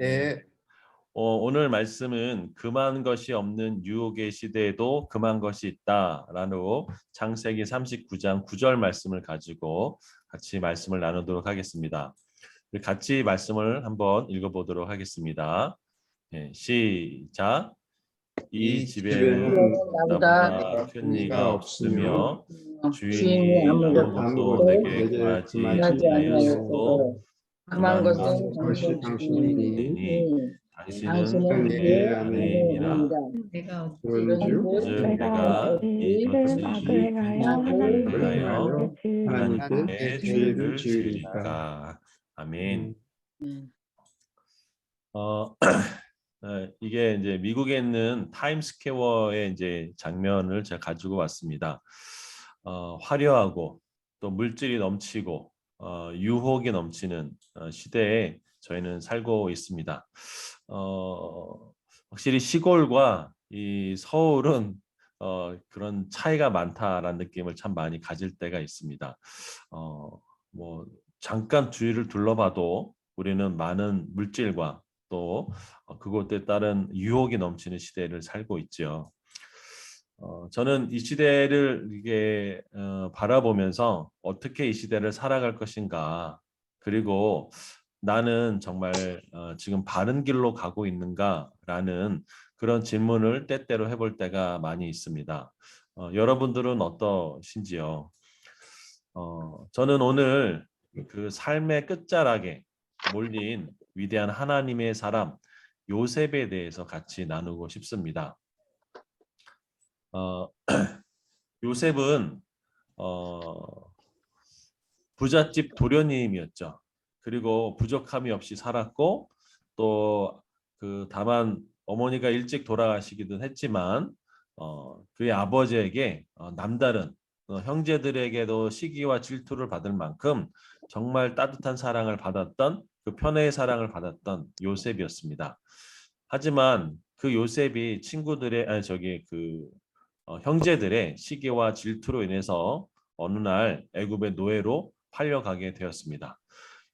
네. 오늘 말씀은 금한 것이 없는 유혹의 시대에도 금한 것이 있다라고 창세기 39장 9절 말씀을 가지고 같이 말씀을 나누도록 하겠습니다. 같이 말씀을 한번 읽어보도록 하겠습니다. 네, 시작. 이 이 집에는 집에는 나보다 나보다 큰 큰 이가 이가 없으며 없으며 주인이 주인이 아무것도 아무것도 내게 내게 구하지 금하지 아니하였어도 아니하였어도 금한 금한 것은 것이 것은 당신이니 당신이니 당신은 당신은 내 내 내 아내이니라. 아내이니라. 내가 그런즉 즉 내가 내가 이것이 이를 이것이 악을 행하여 악을 악을 하나님께 행하여 하나님께 지으리까. 하나님께 하나님께 죄를 죄를 지으리까. 지으리까. 아멘. 음. 어, 이게 이제 미국에 있는 타임스퀘어의 이제 장면을 제가 가지고 왔습니다. 화려하고 또 물질이 넘치고 유혹이 넘치는 시대에 저희는 살고 있습니다. 확실히 시골과 이 서울은 그런 차이가 많다라는 느낌을 참 많이 가질 때가 있습니다. 뭐 잠깐 주위를 둘러봐도 우리는 많은 물질과 또 그것에 따른 유혹이 넘치는 시대를 살고 있죠. 저는 이 시대를 이게 바라보면서 어떻게 이 시대를 살아갈 것인가, 그리고 나는 정말 지금 바른 길로 가고 있는가라는 그런 질문을 때때로 해볼 때가 많이 있습니다. 여러분들은 어떠신지요? 저는 오늘 그 삶의 끝자락에 몰린 위대한 하나님의 사람 요셉에 대해서 같이 나누고 싶습니다. 요셉은 부잣집 도련님이었죠. 그리고 부족함이 없이 살았고 또 다만 어머니가 일찍 돌아가시기도 했지만 그의 아버지에게 남다른 형제들에게도 시기와 질투를 받을 만큼 정말 따뜻한 사랑을 받았던 그 편애의 사랑을 받았던 요셉이었습니다. 하지만 그 요셉이 친구들의 형제들의 시기와 질투로 인해서 어느 날 애굽의 노예로 팔려가게 되었습니다.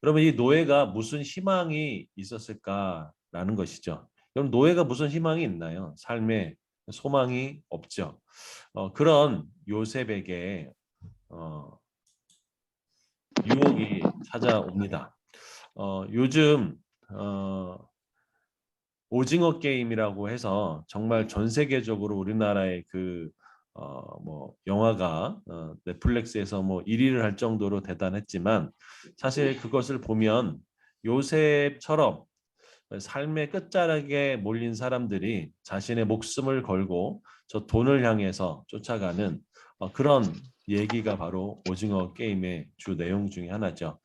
그러면 이 노예가 무슨 희망이 있었을까라는 것이죠. 그럼 노예가 무슨 희망이 있나요? 삶에 소망이 없죠. 그런 요셉에게 유혹이 찾아옵니다. 요즘 오징어 게임이라고 해서 정말 전 세계적으로 우리나라의 뭐 영화가 넷플릭스에서 뭐 1위를 할 정도로 대단했지만 사실 그것을 보면 요셉처럼 삶의 끝자락에 몰린 사람들이 자신의 목숨을 걸고 저 돈을 향해서 쫓아가는 그런 얘기가 바로 오징어 게임의 주 내용 중에 하나죠.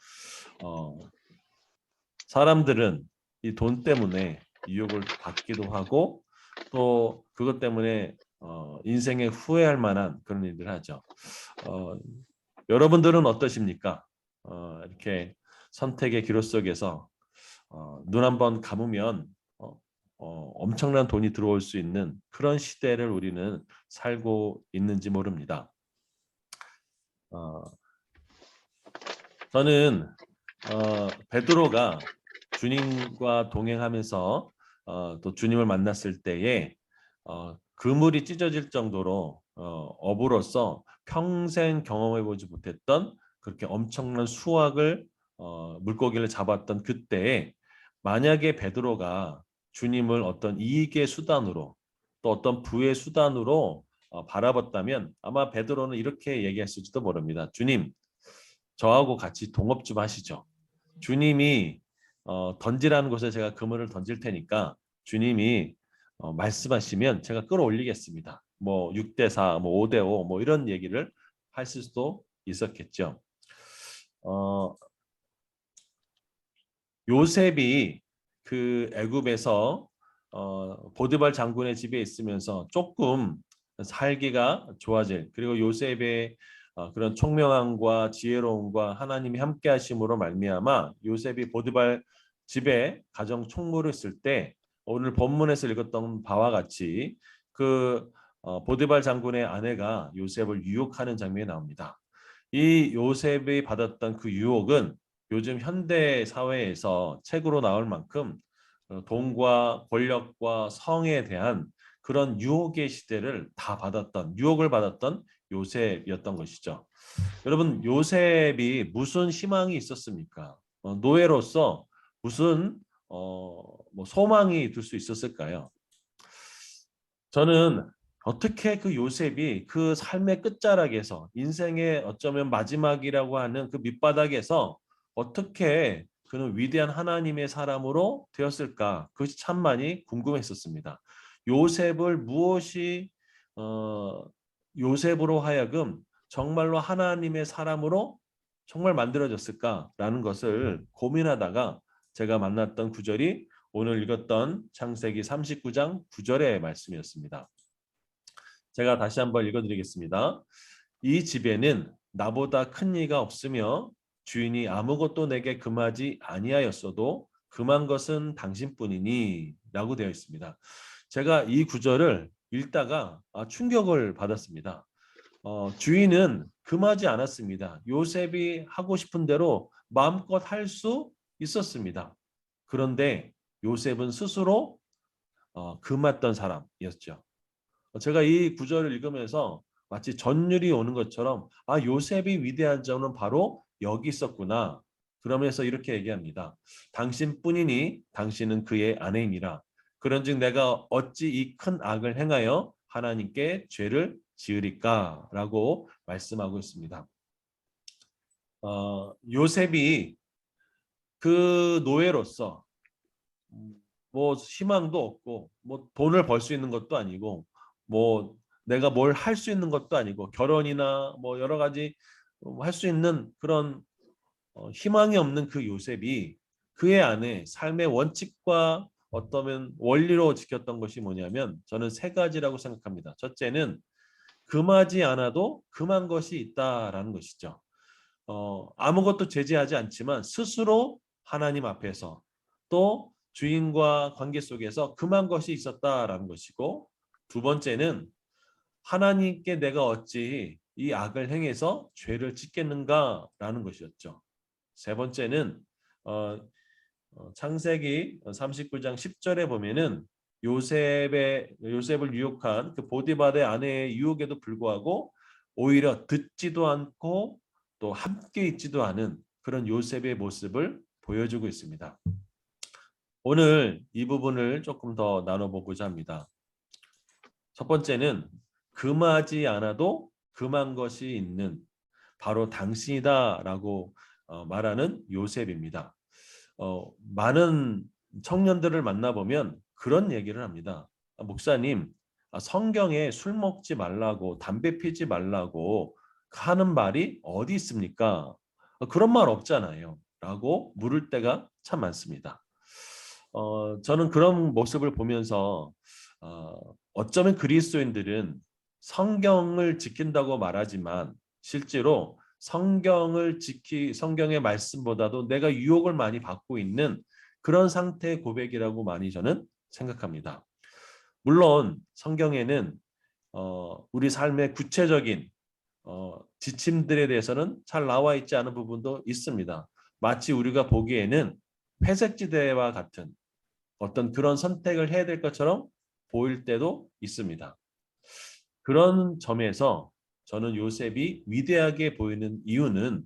사람들은 이 돈 때문에 유혹을 받기도 하고 또 그것 때문에 인생에 후회할 만한 그런 일들을 하죠. 여러분들은 어떠십니까? 이렇게 선택의 기로 속에서 눈 한번 감으면 엄청난 돈이 들어올 수 있는 그런 시대를 우리는 살고 있는지 모릅니다. 저는 베드로가 주님과 동행하면서 또 주님을 만났을 때에 그물이 찢어질 정도로 어부로서 평생 경험해보지 못했던 그렇게 엄청난 수확을 물고기를 잡았던 그때에 만약에 베드로가 주님을 어떤 이익의 수단으로 또 어떤 부의 수단으로 바라봤다면 아마 베드로는 이렇게 얘기했을지도 모릅니다. 주님, 저하고 같이 동업 좀 하시죠. 주님이 던지라는 곳에 제가 그물을 던질 테니까 주님이 말씀하시면 제가 끌어올리겠습니다. 뭐 6대4, 뭐 5대5 뭐 이런 얘기를 할 수도 있었겠죠. 요셉이 그 애굽에서 보디발 장군의 집에 있으면서 조금 살기가 좋아질, 그리고 요셉의 그런 총명함과 지혜로움과 하나님이 함께 하심으로 말미암아 요셉이 보디발 집에 가정 총무를 했을 때 오늘 본문에서 읽었던 바와 같이 보디발 장군의 아내가 요셉을 유혹하는 장면이 나옵니다. 이 요셉이 받았던 그 유혹은 요즘 현대 사회에서 책으로 나올 만큼 돈과 권력과 성에 대한 그런 유혹의 시대를 다 받았던 유혹을 받았던 요셉이었던 것이죠. 여러분 요셉이 무슨 희망이 있었습니까? 노예로서 무슨 뭐 소망이 둘 수 있었을까요? 저는 어떻게 그 요셉이 그 삶의 끝자락에서 인생의 어쩌면 마지막이라고 하는 그 밑바닥에서 어떻게 그는 위대한 하나님의 사람으로 되었을까? 그것이 참 많이 궁금했었습니다. 요셉을 무엇이 어, 요셉으로 하여금 정말로 하나님의 사람으로 정말 만들어졌을까라는 것을 고민하다가 제가 만났던 구절이 오늘 읽었던 창세기 39장 9절의 말씀이었습니다. 제가 다시 한번 읽어드리겠습니다. 이 집에는 나보다 큰 이가 없으며 주인이 아무것도 내게 금하지 아니하였어도 금한 것은 당신뿐이니 라고 되어 있습니다. 제가 이 구절을 읽다가 충격을 받았습니다. 주인은 금하지 않았습니다. 요셉이 하고 싶은 대로 마음껏 할 수 있었습니다. 그런데 요셉은 스스로 금했던 사람이었죠. 제가 이 구절을 읽으면서 마치 전율이 오는 것처럼 요셉이 위대한 점은 바로 여기 있었구나. 그러면서 이렇게 얘기합니다. 당신뿐이니 당신은 그의 아내이니라. 그런즉 내가 어찌 이 큰 악을 행하여 하나님께 죄를 지으리까라고 말씀하고 있습니다. 요셉이 그 노예로서 뭐 희망도 없고 뭐 돈을 벌 수 있는 것도 아니고 뭐 내가 뭘 할 수 있는 것도 아니고 결혼이나 뭐 여러 가지 할 수 있는 그런 희망이 없는 그 요셉이 그의 안에 삶의 원칙과 어떠면 원리로 지켰던 것이 뭐냐면 저는 세 가지라고 생각합니다. 첫째는 금하지 않아도 금한 것이 있다라는 것이죠. 아무것도 제재하지 않지만 스스로 하나님 앞에서 또 주인과 관계 속에서 금한 것이 있었다라는 것이고 두 번째는 하나님께 내가 어찌 이 악을 행해서 죄를 짓겠는가라는 것이었죠. 세 번째는 창세기 39장 10절에 보면은 요셉을 유혹한 그 보디발의 아내의 유혹에도 불구하고 오히려 듣지도 않고 또 함께 있지도 않은 그런 요셉의 모습을 보여주고 있습니다. 오늘 이 부분을 조금 더 나눠보고자 합니다. 첫 번째는 금하지 않아도 금한 것이 있는 바로 당신이다라고 말하는 요셉입니다. 많은 청년들을 만나보면 그런 얘기를 합니다. 목사님, 성경에 술 먹지 말라고 담배 피지 말라고 하는 말이 어디 있습니까? 그런 말 없잖아요. 라고 물을 때가 참 많습니다. 저는 그런 모습을 보면서 어쩌면 그리스도인들은 성경을 지킨다고 말하지만 실제로 성경의 말씀보다도 내가 유혹을 많이 받고 있는 그런 상태의 고백이라고 많이 저는 생각합니다. 물론 성경에는 우리 삶의 구체적인 지침들에 대해서는 잘 나와 있지 않은 부분도 있습니다. 마치 우리가 보기에는 회색지대와 같은 어떤 그런 선택을 해야 될 것처럼 보일 때도 있습니다. 그런 점에서 저는 요셉이 위대하게 보이는 이유는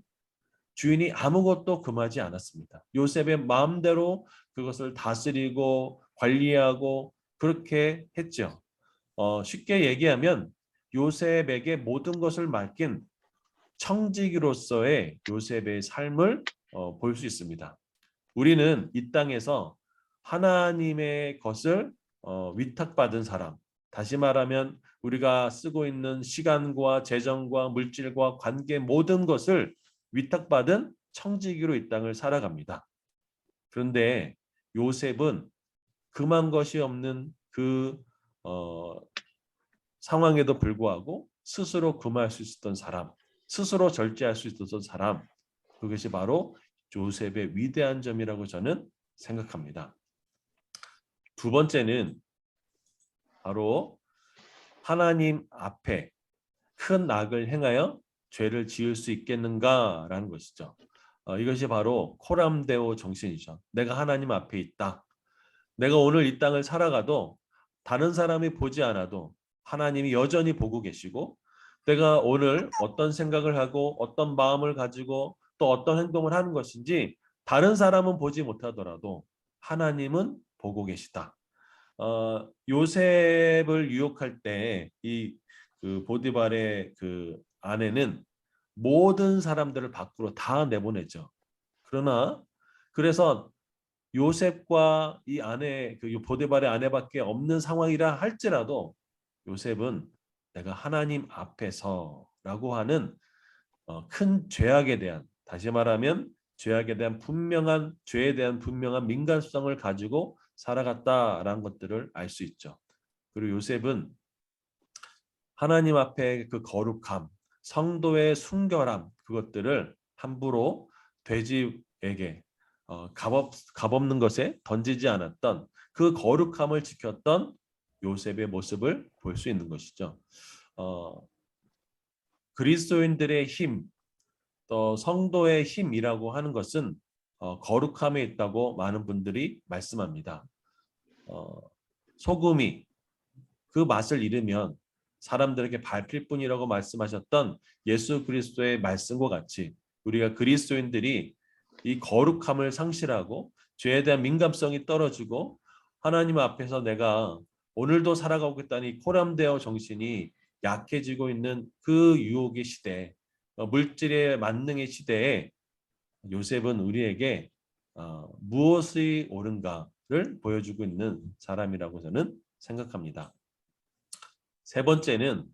주인이 아무것도 금하지 않았습니다. 요셉의 마음대로 그것을 다스리고 관리하고 그렇게 했죠. 쉽게 얘기하면 요셉에게 모든 것을 맡긴 청지기로서의 요셉의 삶을 볼 수 있습니다. 우리는 이 땅에서 하나님의 것을 위탁받은 사람, 다시 말하면 우리가 쓰고 있는 시간과 재정과 물질과 관계 모든 것을 위탁받은 청지기로 이 땅을 살아갑니다. 그런데 요셉은 금한 것이 없는 그 상황에도 불구하고 스스로 금할 수 있었던 사람, 스스로 절제할 수 있었던 사람, 그것이 바로 요셉의 위대한 점이라고 저는 생각합니다. 두 번째는 바로 하나님 앞에 큰 악을 행하여 죄를 지을 수 있겠는가라는 것이죠. 이것이 바로 코람데오 정신이죠. 내가 하나님 앞에 있다. 내가 오늘 이 땅을 살아가도 다른 사람이 보지 않아도 하나님이 여전히 보고 계시고, 내가 오늘 어떤 생각을 하고 어떤 마음을 가지고 또 어떤 행동을 하는 것인지 다른 사람은 보지 못하더라도 하나님은 보고 계시다. 요셉을 유혹할 때 이 그 보디발의 그 아내는 모든 사람들을 밖으로 다 내보내죠. 그러나 그래서 요셉과 이 아내 그 보디발의 아내밖에 없는 상황이라 할지라도 요셉은 내가 하나님 앞에서라고 하는 큰 죄악에 대한, 다시 말하면 죄악에 대한 분명한, 죄에 대한 분명한 민감성을 가지고 살아갔다라는 것들을 알 수 있죠. 그리고 요셉은 하나님 앞에 그 거룩함, 성도의 순결함, 그것들을 함부로 돼지에게 값없는 것에 던지지 않았던, 그 거룩함을 지켰던 요셉의 모습을 볼 수 있는 것이죠. 그리스도인들의 힘, 또 성도의 힘이라고 하는 것은 거룩함에 있다고 많은 분들이 말씀합니다. 소금이 그 맛을 잃으면 사람들에게 밟힐 뿐이라고 말씀하셨던 예수 그리스도의 말씀과 같이, 우리가 그리스도인들이 이 거룩함을 상실하고 죄에 대한 민감성이 떨어지고 하나님 앞에서 내가 오늘도 살아가겠다니 코람데오 정신이 약해지고 있는 그 유혹의 시대, 물질의 만능의 시대에 요셉은 우리에게 무엇이 옳은가를 보여주고 있는 사람이라고 저는 생각합니다. 세 번째는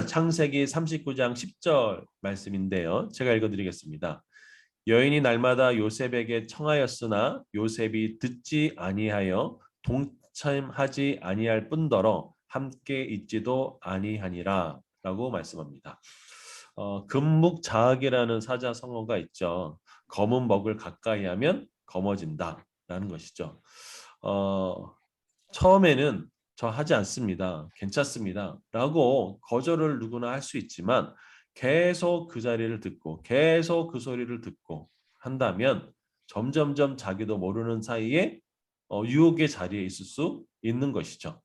창세기 39장 10절 말씀인데요. 제가 읽어드리겠습니다. 여인이 날마다 요셉에게 청하였으나 요셉이 듣지 아니하여 동참하지 아니할 뿐더러 함께 있지도 아니하니라 라고 말씀합니다. 금묵자학이라는 사자성어가 있죠. 검은 먹을 가까이 하면 검어진다 라는 것이죠. 처음에는 저 하지 않습니다, 괜찮습니다 라고 거절을 누구나 할 수 있지만, 계속 그 자리를 듣고 계속 그 소리를 듣고 한다면 점점점 자기도 모르는 사이에 유혹의 자리에 있을 수 있는 것이죠.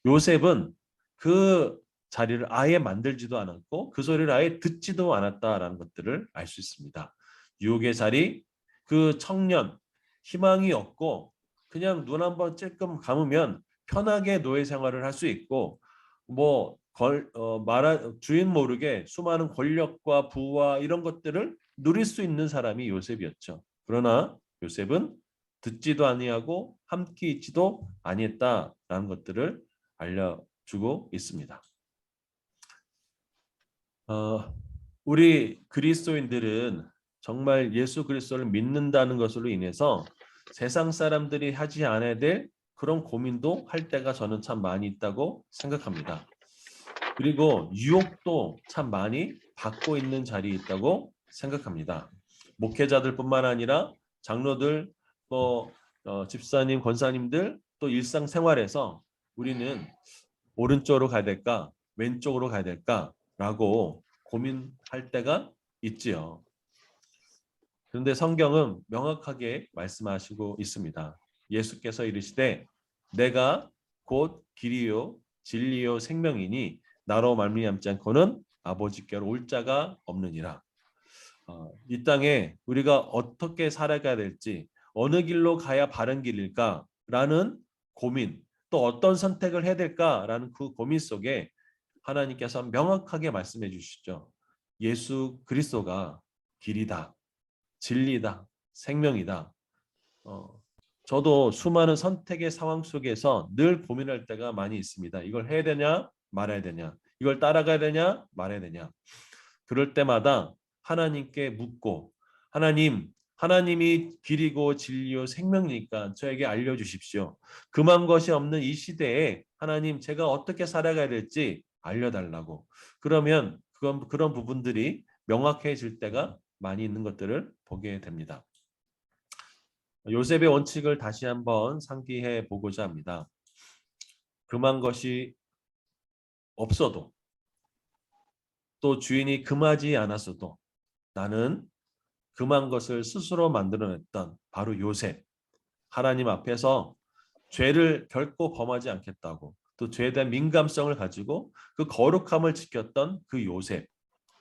요셉은 그 자리를 아예 만들지도 않았고 그 소리를 아예 듣지도 않았다라는 것들을 알 수 있습니다. 유혹의 자리, 그 청년, 희망이 없고 그냥 눈 한번 찔끔 감으면 편하게 노예 생활을 할 수 있고, 주인 모르게 수많은 권력과 부와 이런 것들을 누릴 수 있는 사람이 요셉이었죠. 그러나 요셉은 듣지도 아니하고 함께 있지도 아니했다라는 것들을 알려주고 있습니다. 우리 그리스도인들은 정말 예수 그리스도를 믿는다는 것으로 인해서 세상 사람들이 하지 않아야 될 그런 고민도 할 때가 저는 참 많이 있다고 생각합니다. 그리고 유혹도 참 많이 받고 있는 자리에 있다고 생각합니다. 목회자들뿐만 아니라 장로들, 집사님, 권사님들, 또 일상생활에서 우리는 오른쪽으로 가야 될까, 왼쪽으로 가야 될까라고 고민할 때가 있지요. 그런데 성경은 명확하게 말씀하시고 있습니다. 예수께서 이르시되 내가 곧 길이요 진리요 생명이니 나로 말미암지 않고는 아버지께로 올 자가 없느니라. 이 땅에 우리가 어떻게 살아가야 될지, 어느 길로 가야 바른 길일까라는 고민, 또 어떤 선택을 해야 될까라는 그 고민 속에 하나님께서 명확하게 말씀해 주시죠. 예수 그리스도가 길이다, 진리다, 생명이다. 저도 수많은 선택의 상황 속에서 늘 고민할 때가 많이 있습니다. 이걸 해야 되냐 말아야 되냐, 이걸 따라가야 되냐 말아야 되냐. 그럴 때마다 하나님께 묻고, 하나님이 길이고 진리요 생명이니까 저에게 알려주십시오. 금한 것이 없는 이 시대에 하나님, 제가 어떻게 살아가야 될지 알려달라고. 그러면 그런 부분들이 명확해질 때가 많이 있는 것들을 보게 됩니다. 요셉의 원칙을 다시 한번 상기해 보고자 합니다. 금한 것이 없어도, 또 주인이 금하지 않았어도 나는 금한 것을 스스로 만들어냈던 바로 요셉. 하나님 앞에서 죄를 결코 범하지 않겠다고 또 죄에 대한 민감성을 가지고 그 거룩함을 지켰던 그 요셉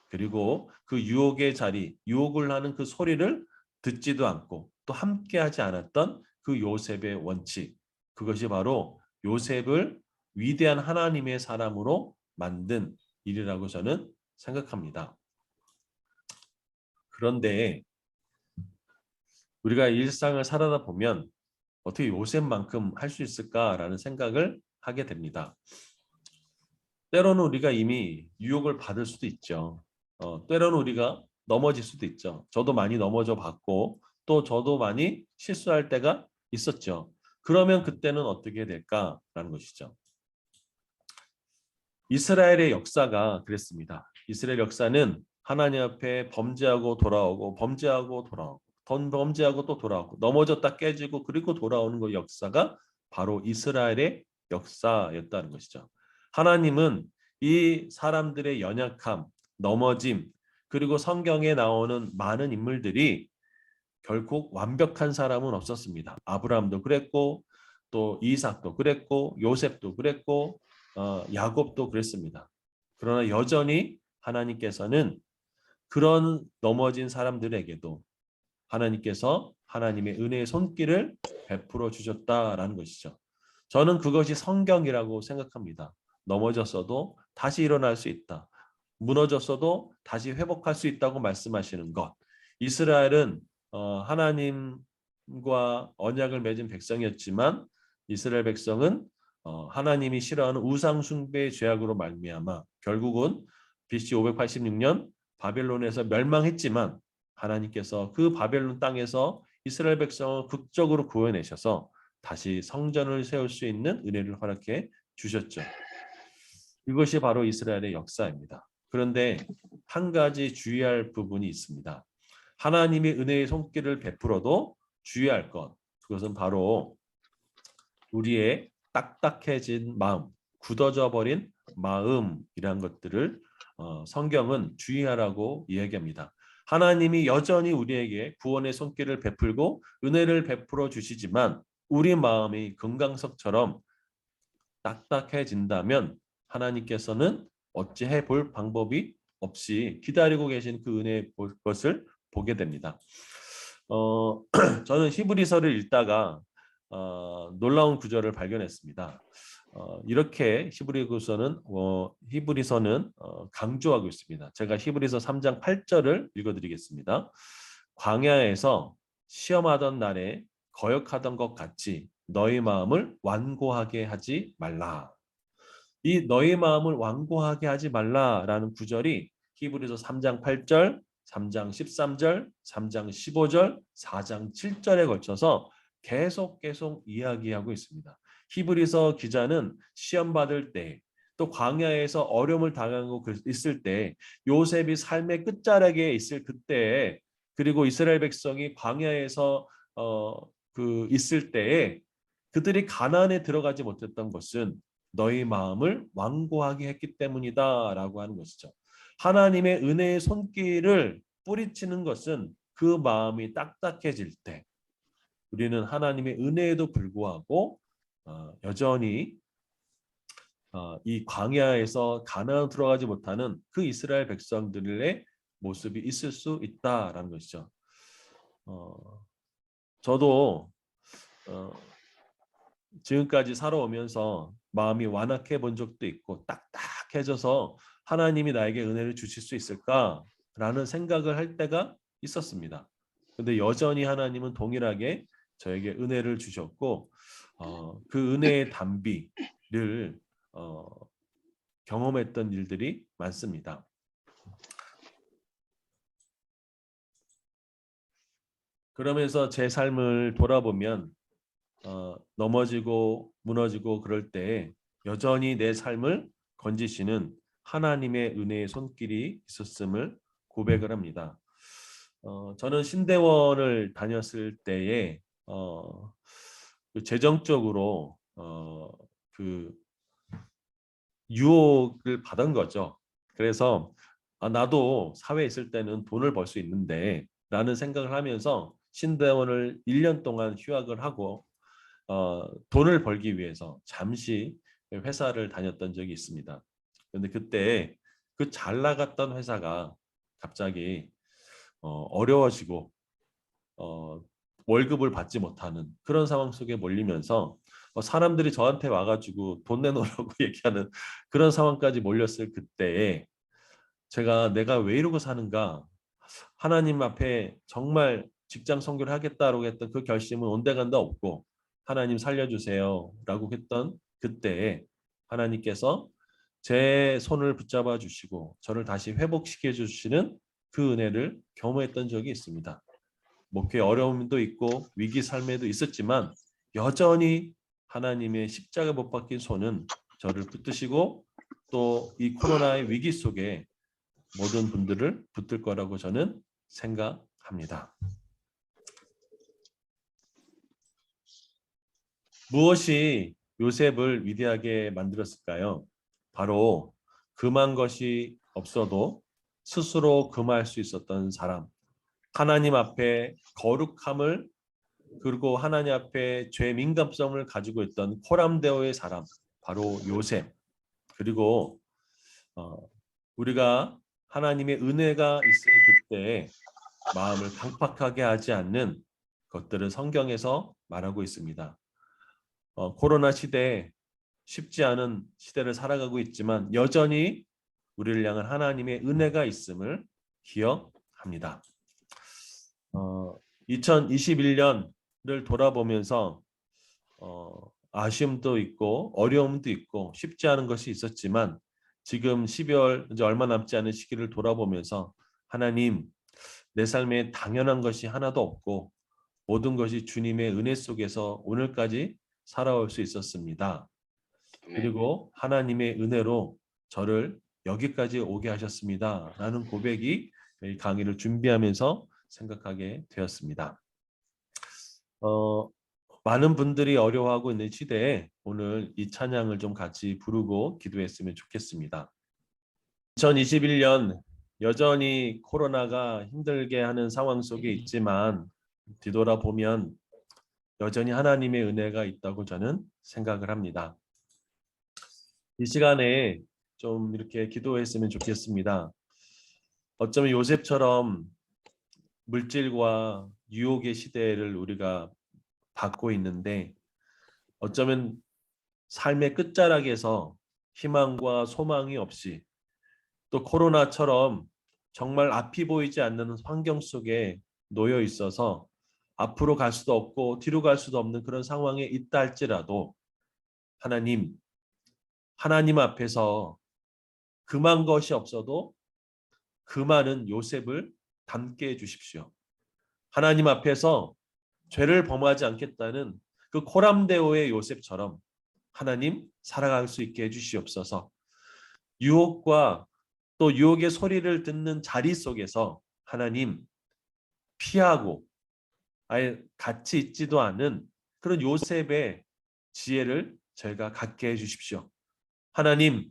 그리고 그 유혹의 자리, 유혹을 하는 그 소리를 듣지도 않고 또 함께하지 않았던 그 요셉의 원칙 그것이 바로 요셉을 위대한 하나님의 사람으로 만든 일이라고 저는 생각합니다. 그런데 우리가 일상을 살아다 보면 어떻게 요셉만큼 할 수 있을까라는 생각을 하게 됩니다. 때로는 우리가 이미 유혹을 받을 수도 있죠. 때로는 우리가 넘어질 수도 있죠. 저도 많이 넘어져 봤고 또 저도 많이 실수할 때가 있었죠. 그러면 그때는 어떻게 될까라는 것이죠. 이스라엘의 역사가 그랬습니다. 이스라엘 역사는 하나님 앞에 범죄하고 돌아오고 범죄하고 돌아오고 범죄하고 또 돌아오고 넘어졌다 깨지고 그리고 돌아오는 그 역사가 바로 이스라엘의 역사였다는 것이죠. 하나님은 이 사람들의 연약함, 넘어짐 그리고 성경에 나오는 많은 인물들이 결국 완벽한 사람은 없었습니다. 아브라함도 그랬고 또 이삭도 그랬고 요셉도 그랬고 야곱도 그랬습니다. 그러나 여전히 하나님께서는 그런 넘어진 사람들에게도 하나님께서 하나님의 은혜의 손길을 베풀어 주셨다라는 것이죠. 저는 그것이 성경이라고 생각합니다. 넘어졌어도 다시 일어날 수 있다. 무너졌어도 다시 회복할 수 있다고 말씀하시는 것. 이스라엘은 하나님과 언약을 맺은 백성이었지만 이스라엘 백성은 하나님이 싫어하는 우상 숭배의 죄악으로 말미암아 결국은 BC 586년 바벨론에서 멸망했지만 하나님께서 그 바벨론 땅에서 이스라엘 백성을 극적으로 구원내셔서 다시 성전을 세울 수 있는 은혜를 허락해 주셨죠. 이것이 바로 이스라엘의 역사입니다. 그런데 한 가지 주의할 부분이 있습니다. 하나님의 은혜의 손길을 베풀어도 주의할 것. 그것은 바로 우리의 딱딱해진 마음, 굳어져 버린 마음이란 것들을 성경은 주의하라고 이야기합니다. 하나님이 여전히 우리에게 구원의 손길을 베풀고 은혜를 베풀어 주시지만 우리 마음이 금강석처럼 딱딱해진다면 하나님께서는 어찌해 볼 방법이 없이 기다리고 계신 그 은혜의 것을 보게 됩니다. 저는 히브리서를 읽다가 놀라운 구절을 발견했습니다. 이렇게 히브리서는 강조하고 있습니다. 제가 히브리서 3장 8절을 읽어드리겠습니다. 광야에서 시험하던 날에 거역하던 것 같이 너희 마음을 완고하게 하지 말라. 이 너희 마음을 완고하게 하지 말라라는 구절이 히브리서 3장 8절, 3장 13절, 3장 15절, 4장 7절에 걸쳐서 계속 이야기하고 있습니다. 히브리서 기자는 시험 받을 때, 또 광야에서 어려움을 당하고 있을 때, 요셉이 삶의 끝자락에 있을 그때, 그리고 이스라엘 백성이 광야에서 있을 때에 그들이 가나안에 들어가지 못했던 것은 너희 마음을 완고하게 했기 때문이다라고 하는 것이죠. 하나님의 은혜의 손길을 뿌리치는 것은 그 마음이 딱딱해질 때 우리는 하나님의 은혜에도 불구하고 여전히 이 광야에서 가나안 들어가지 못하는 그 이스라엘 백성들의 모습이 있을 수 있다라는 것이죠. 저도 지금까지 살아오면서 마음이 완악해 본 적도 있고 딱딱해져서 하나님이 나에게 은혜를 주실 수 있을까라는 생각을 할 때가 있었습니다. 근데 여전히 하나님은 동일하게 저에게 은혜를 주셨고 그 은혜의 단비를 경험했던 일들이 많습니다. 그러면서 제 삶을 돌아보면 넘어지고 무너지고 그럴 때 여전히 내 삶을 건지시는 하나님의 은혜의 손길이 있었음을 고백을 합니다. 저는 신대원을 다녔을 때에 재정적으로 그 유혹을 받은 거죠. 그래서 나도 사회에 있을 때는 돈을 벌 수 있는데 라는 생각을 하면서 신대원을 1년 동안 휴학을 하고 돈을 벌기 위해서 잠시 회사를 다녔던 적이 있습니다. 그런데 그때 그 잘 나갔던 회사가 갑자기 어려워지고 월급을 받지 못하는 그런 상황 속에 몰리면서 사람들이 저한테 와가지고 돈 내놓으라고 얘기하는 그런 상황까지 몰렸을 그때에 제가 내가 왜 이러고 사는가, 하나님 앞에 정말 직장 선교를 하겠다라고 했던 그 결심은 온데간데 없고 하나님 살려주세요 라고 했던 그때에 하나님께서 제 손을 붙잡아 주시고 저를 다시 회복시켜 주시는 그 은혜를 경험했던 적이 있습니다. 목회 어려움도 있고 위기 삶에도 있었지만 여전히 하나님의 십자가 못 박힌 손은 저를 붙드시고 또 이 코로나의 위기 속에 모든 분들을 붙들 거라고 저는 생각합니다. 무엇이 요셉을 위대하게 만들었을까요? 바로 금한 것이 없어도 스스로 금할 수 있었던 사람, 하나님 앞에 거룩함을 그리고 하나님 앞에 죄 민감성을 가지고 있던 코람데오의 사람, 바로 요셉. 그리고 우리가 하나님의 은혜가 있을 그때 마음을 강팍하게 하지 않는 것들을 성경에서 말하고 있습니다. 코로나 시대에 쉽지 않은 시대를 살아가고 있지만 여전히 우리를 향한 하나님의 은혜가 있음을 기억합니다. 2021년을 돌아보면서 아쉬움도 있고 어려움도 있고 쉽지 않은 것이 있었지만 지금 12월 이제 얼마 남지 않은 시기를 돌아보면서 하나님, 내 삶에 당연한 것이 하나도 없고 모든 것이 주님의 은혜 속에서 오늘까지 살아올 수 있었습니다. 그리고 하나님의 은혜로 저를 여기까지 오게 하셨습니다. 라는 고백이 이 강의를 준비하면서 생각하게 되었습니다. 많은 분들이 어려워하고 있는 시대에 오늘 이 찬양을 좀 같이 부르고 기도했으면 좋겠습니다. 2021년 여전히 코로나가 힘들게 하는 상황 속에 있지만 뒤돌아보면 여전히 하나님의 은혜가 있다고 저는 생각을 합니다. 이 시간에 좀 이렇게 기도했으면 좋겠습니다. 어쩌면 요셉처럼 물질과 유혹의 시대를 우리가 받고 있는데 어쩌면 삶의 끝자락에서 희망과 소망이 없이 또 코로나처럼 정말 앞이 보이지 않는 환경 속에 놓여 있어서 앞으로 갈 수도 없고 뒤로 갈 수도 없는 그런 상황에 있다 할지라도 하나님 앞에서 금한 것이 없어도 금하는 요셉을 닮게 해주십시오. 하나님 앞에서 죄를 범하지 않겠다는 그 코람데오의 요셉처럼 하나님 살아갈 수 있게 해주시옵소서. 유혹과 또 유혹의 소리를 듣는 자리 속에서 하나님 피하고 아예 같이 있지도 않은 그런 요셉의 지혜를 저희가 갖게 해주십시오. 하나님,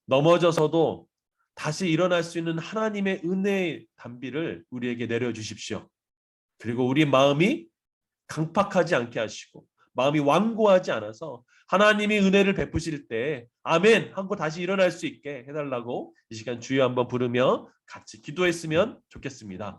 넘어져서도 다시 일어날 수 있는 하나님의 은혜의 단비를 우리에게 내려주십시오. 그리고 우리 마음이 강팍하지 않게 하시고 마음이 완고하지 않아서 하나님이 은혜를 베푸실 때 아멘 하고 다시 일어날 수 있게 해달라고 이 시간 주여 한번 부르며 같이 기도했으면 좋겠습니다.